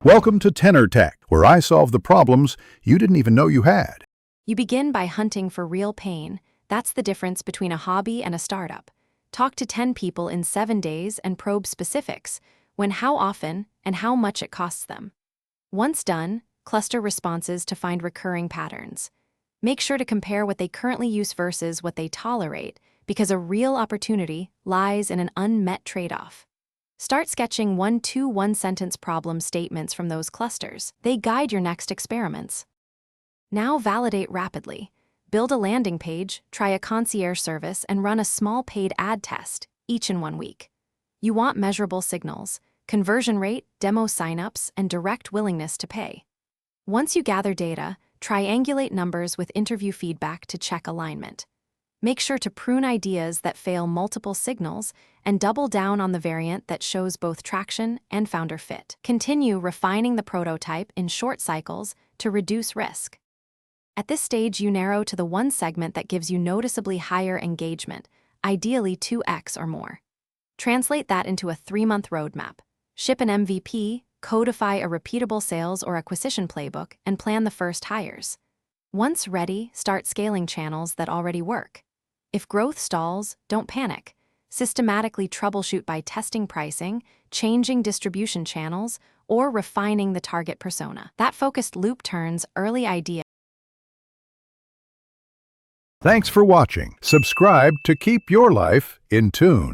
Welcome to Tenor Tech, where I solve the problems you didn't even know you had. You begin by hunting for real pain. That's the difference between a hobby and a startup. Talk to 10 people in 7 days and probe specifics, when, how often, and how much it costs them. Once done, cluster responses to find recurring patterns. Make sure to compare what they currently use versus what they tolerate, because a real opportunity lies in an unmet trade-off. Start sketching 1-2 one-sentence problem statements from those clusters. They guide your next experiments. Now validate rapidly. Build a landing page, try a concierge service, and run a small paid ad test, each in 1 week. You want measurable signals: conversion rate, demo signups, and direct willingness to pay. Once you gather data, triangulate numbers with interview feedback to check alignment. Make sure to prune ideas that fail multiple signals and double down on the variant that shows both traction and founder fit. Continue refining the prototype in short cycles to reduce risk. At this stage, you narrow to the one segment that gives you noticeably higher engagement, ideally 2x or more. Translate that into a 3-month roadmap. Ship an MVP, codify a repeatable sales or acquisition playbook, and plan the first hires. Once ready, start scaling channels that already work. If growth stalls, don't panic. Systematically troubleshoot by testing pricing, changing distribution channels, or refining the target persona. That focused loop turns early ideas. Thanks for watching. Subscribe to keep your life in tune.